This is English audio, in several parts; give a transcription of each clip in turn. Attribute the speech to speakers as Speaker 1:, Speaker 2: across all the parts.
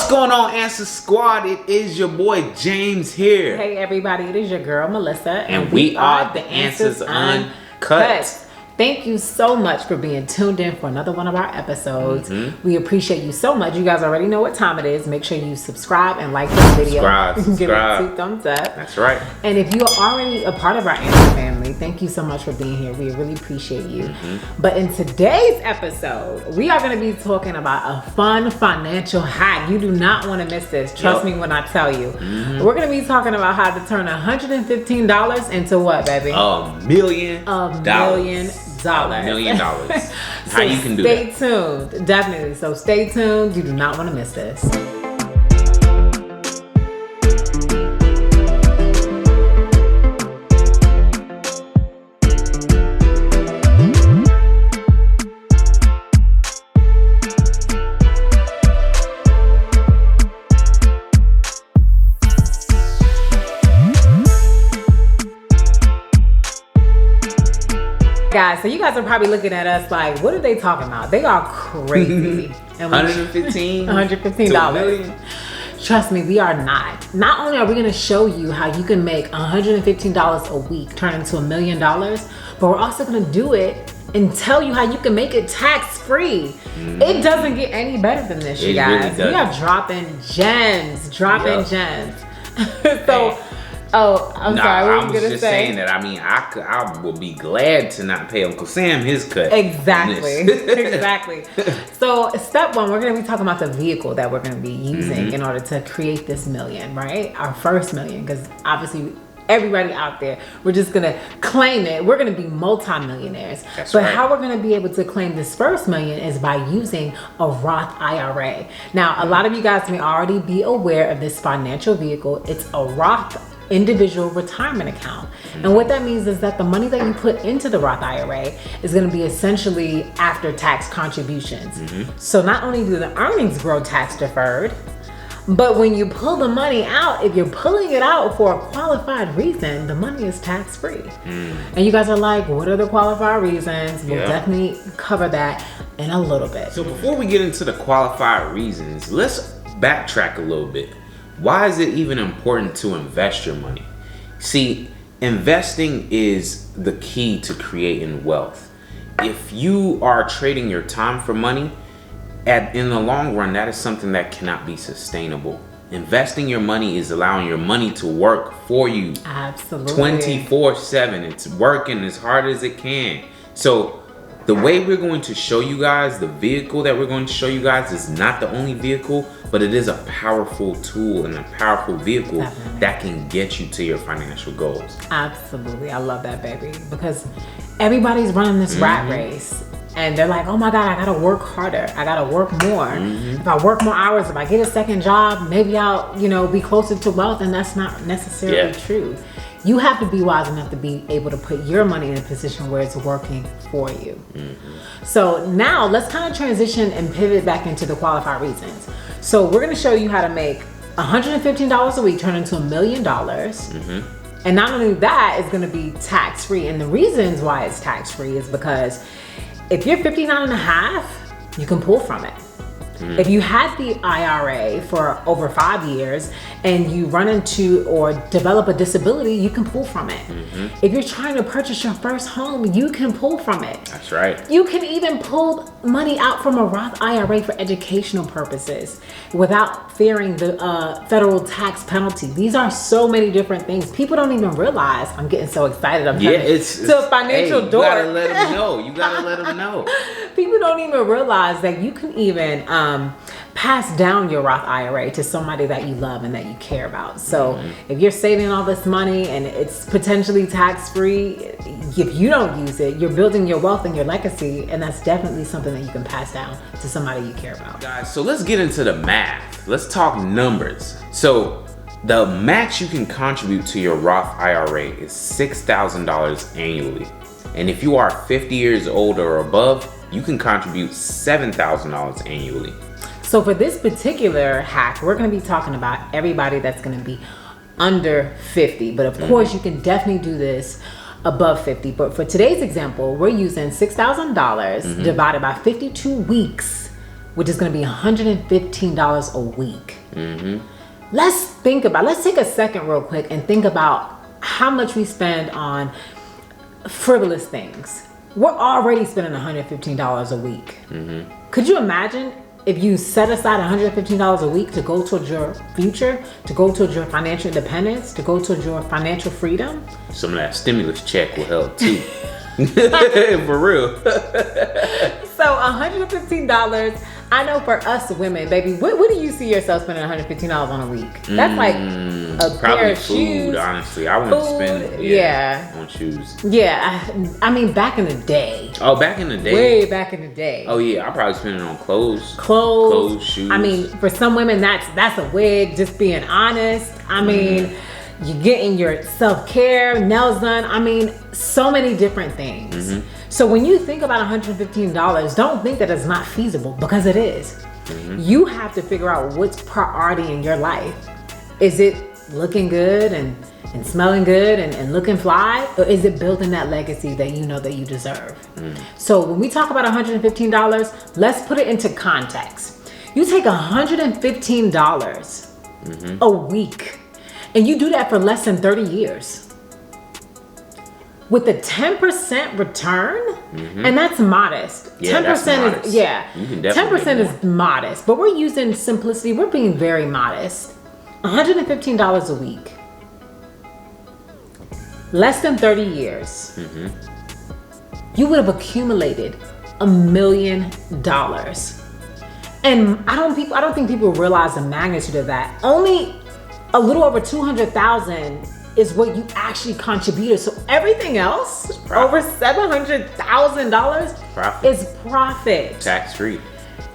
Speaker 1: What's going on, Answer Squad? It is your boy James here.
Speaker 2: Hey everybody, it is your girl Melissa.
Speaker 1: And we are the Answers Uncut.
Speaker 2: Thank you so much for being tuned in for another one of our episodes. We appreciate you so much. You guys already know what time it is. Make sure you subscribe and like this video. Give it 2 thumbs up.
Speaker 1: That's right.
Speaker 2: And if you are already a part of our Answer family, thank you so much for being here. We really appreciate you. But in today's episode, we are going to be talking about a fun financial hack. You do not want to miss this. Trust me when I tell you. We're going to be talking about how to turn $115 into what, baby?
Speaker 1: $1 million.
Speaker 2: $1 million.
Speaker 1: $1 million. How you can do that.
Speaker 2: Stay tuned. Definitely. So stay tuned. You do not want to miss this. Guys, so you guys are probably looking at us like, what are they talking about? They are crazy. And $115. Trust me, we are not. Not only are we going to show you how you can make $115 a week turn into $1 million, but we're also going to do it and tell you how you can make it tax-free. It doesn't get any better than this, you guys. Really, we are dropping gems. Gems. So. Oh, I'm sorry. What
Speaker 1: I was just saying that. I mean, I would be glad to not pay Uncle Sam his cut.
Speaker 2: Exactly. Exactly. So, step one, we're going to be talking about the vehicle that we're going to be using in order to create this million, right? Our first million, because obviously everybody out there, we're just going to claim it. We're going to be multimillionaires.
Speaker 1: That's
Speaker 2: but
Speaker 1: right.
Speaker 2: How we're going to be able to claim this first million is by using a Roth IRA. Now, a lot of you guys may already be aware of this financial vehicle. It's a Roth individual retirement account. And what that means is that the money that you put into the Roth IRA is going to be essentially after tax contributions. So not only do the earnings grow tax deferred, but when you pull the money out, if you're pulling it out for a qualified reason, the money is tax free. And you guys are like, what are the qualified reasons? We'll definitely cover that in a little bit.
Speaker 1: So before we get into the qualified reasons, let's backtrack a little bit. Why is it even important to invest your money? See, investing is the key to creating wealth. If you are trading your time for money, in the long run, that is something that cannot be sustainable. Investing your money is allowing your money to work for you.
Speaker 2: Absolutely.
Speaker 1: 24/7. It's working as hard as it can. So the way we're going to show you guys, the vehicle that we're going to show you guys is not the only vehicle, but it is a powerful tool and a powerful vehicle that can get you to your financial goals.
Speaker 2: Absolutely. I love that, baby. Because everybody's running this rat race. And they're like, oh my God, I gotta work harder. I gotta work more. If I work more hours, if I get a second job, maybe I'll, be closer to wealth. And that's not necessarily true. You have to be wise enough to be able to put your money in a position where it's working for you. So now let's kind of transition and pivot back into the qualified reasons. So we're going to show you how to make $115 a week turn into $1 million. And not only that, it's going to be tax-free. And the reasons why it's tax-free is because if you're 59 and a half, you can pull from it. If you had the IRA for over 5 years and you run into or develop a disability, you can pull from it. If you're trying to purchase your first home, you can pull from it.
Speaker 1: That's right.
Speaker 2: You can even pull money out from a Roth IRA for educational purposes without fearing the federal tax penalty. These are so many different things. People don't even realize. I'm getting so excited. I'm turning to a financial door.
Speaker 1: You gotta let them know. You gotta let them know.
Speaker 2: People don't even realize that you can even pass down your Roth IRA to somebody that you love and that you care about. So if you're saving all this money and it's potentially tax-free, if you don't use it, you're building your wealth and your legacy, and that's definitely something that you can pass down to somebody you care about.
Speaker 1: Guys, so let's get into the math. Let's talk numbers. So the max you can contribute to your Roth IRA is $6,000 annually. And if you are 50 years old or above, you can contribute $7,000 annually.
Speaker 2: So for this particular hack, we're going to be talking about everybody that's going to be under 50. But of course, you can definitely do this above 50. But for today's example, we're using $6,000 divided by 52 weeks which is going to be $115 a week.
Speaker 1: Mm-hmm.
Speaker 2: Let's take a second real quick and think about how much we spend on frivolous things. We're already spending $115 a week.
Speaker 1: Mm-hmm.
Speaker 2: Could you imagine if you set aside $115 a week to go towards your future, to go towards your financial independence, to go towards your financial freedom?
Speaker 1: Some of that stimulus check will help too. For real.
Speaker 2: So $115, I know for us women, baby, what do you see yourself spending $115 on a week? That's like a pair of
Speaker 1: food,
Speaker 2: shoes.
Speaker 1: Honestly, I wouldn't spend on shoes.
Speaker 2: Yeah, I mean back in the day.
Speaker 1: Oh, back in the day.
Speaker 2: Way back in the day.
Speaker 1: Oh yeah, I probably spend it on clothes.
Speaker 2: Clothes,
Speaker 1: shoes.
Speaker 2: I mean, for some women, that's a wig. Just being honest. I mean, you're getting your self-care, nails done. I mean, so many different things.
Speaker 1: Mm-hmm.
Speaker 2: So when you think about $115, don't think that it's not feasible, because it is.
Speaker 1: Mm-hmm.
Speaker 2: You have to figure out what's priority in your life. Is it looking good and smelling good and looking fly? Or is it building that legacy that you know that you deserve? So when we talk about $115, let's put it into context. You take $115 a week, and you do that for less than 30 years. With a 10% return, and that's modest.
Speaker 1: Yeah,
Speaker 2: 10%
Speaker 1: that's modest.
Speaker 2: is, yeah,
Speaker 1: You can definitely
Speaker 2: 10%
Speaker 1: get
Speaker 2: is modest, but we're using simplicity. We're being very modest. $115 a week. Less than 30 years. You would have accumulated $1 million. And I don't think people realize the magnitude of that. Only a little over 200,000 is what you actually contributed. So everything else, over $700,000 is profit.
Speaker 1: Tax-free.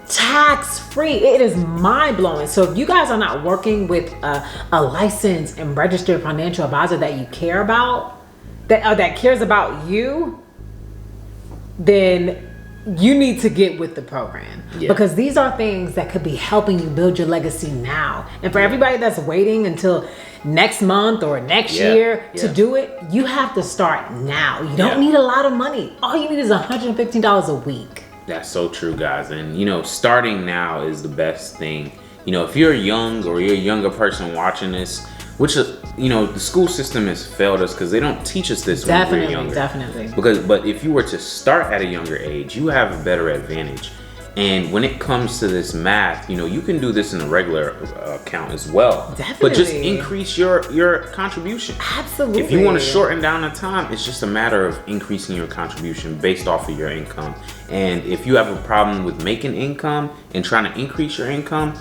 Speaker 2: Tax-free. It is mind-blowing. So if you guys are not working with a licensed and registered financial advisor that you care about, that cares about you, then you need to get with the program, because these are things that could be helping you build your legacy now. And for everybody that's waiting until next month or next year to do it, you have to start now. You don't need a lot of money. All you need is $115 a week.
Speaker 1: That's so true, guys. And starting now is the best thing. If you're young or you're a younger person watching this, which the school system has failed us because they don't teach us this when we're younger. Definitely. But if you were to start at a younger age, you have a better advantage. And when it comes to this math, you can do this in a regular account as well.
Speaker 2: Definitely.
Speaker 1: But just increase your contribution.
Speaker 2: Absolutely.
Speaker 1: If you want to shorten down the time, it's just a matter of increasing your contribution based off of your income. And if you have a problem with making income and trying to increase your income,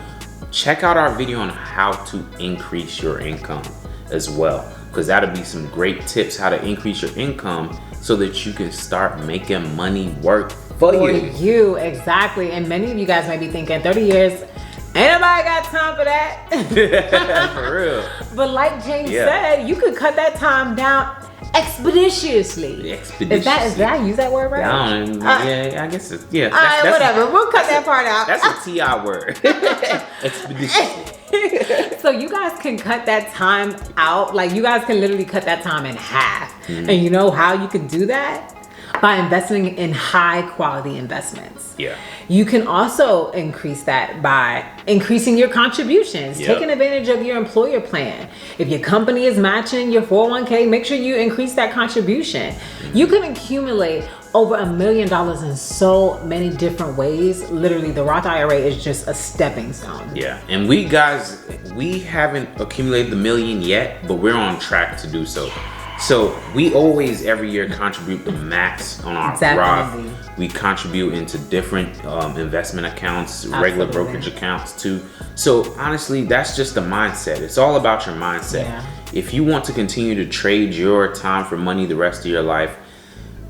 Speaker 1: check out our video on how to increase your income as well, because that'll be some great tips how to increase your income so that you can start making money work for you.
Speaker 2: Exactly. And many of you guys might be thinking 30 years, ain't nobody got time for that.
Speaker 1: For real.
Speaker 2: But like James said, you could cut that time down expeditiously. Did I use that word right?
Speaker 1: I guess it's,
Speaker 2: whatever. We'll cut that part out.
Speaker 1: That's a TI word. Expeditiously.
Speaker 2: So you guys can cut that time out. Like, you guys can literally cut that time in half. And you know how you can do that? By investing in high quality investments.
Speaker 1: Yeah.
Speaker 2: You can also increase that by increasing your contributions, taking advantage of your employer plan. If your company is matching your 401k, make sure you increase that contribution. You can accumulate over $1 million in so many different ways. Literally, the Roth IRA is just a stepping stone.
Speaker 1: Yeah, and we haven't accumulated the million yet, but we're on track to do so. So we always every year contribute the max on our Roth. We contribute into different investment accounts, regular brokerage accounts too. So honestly, that's just the mindset. It's all about your mindset. Yeah. If you want to continue to trade your time for money the rest of your life,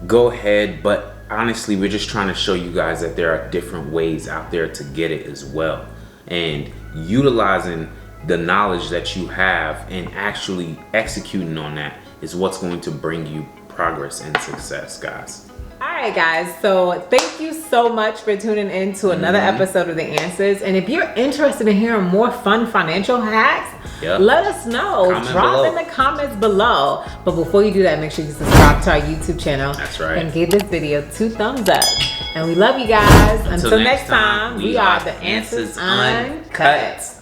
Speaker 1: go ahead. But honestly, we're just trying to show you guys that there are different ways out there to get it as well. And utilizing the knowledge that you have and actually executing on that is what's going to bring you progress and success, guys.
Speaker 2: All right, guys. So thank you so much for tuning in to another episode of The Answers. And if you're interested in hearing more fun financial hacks, let us know. Drop in the comments below. But before you do that, make sure you subscribe to our YouTube channel.
Speaker 1: That's right.
Speaker 2: And give this video 2 thumbs up. And we love you guys. Until next time, we are the Answers Uncut.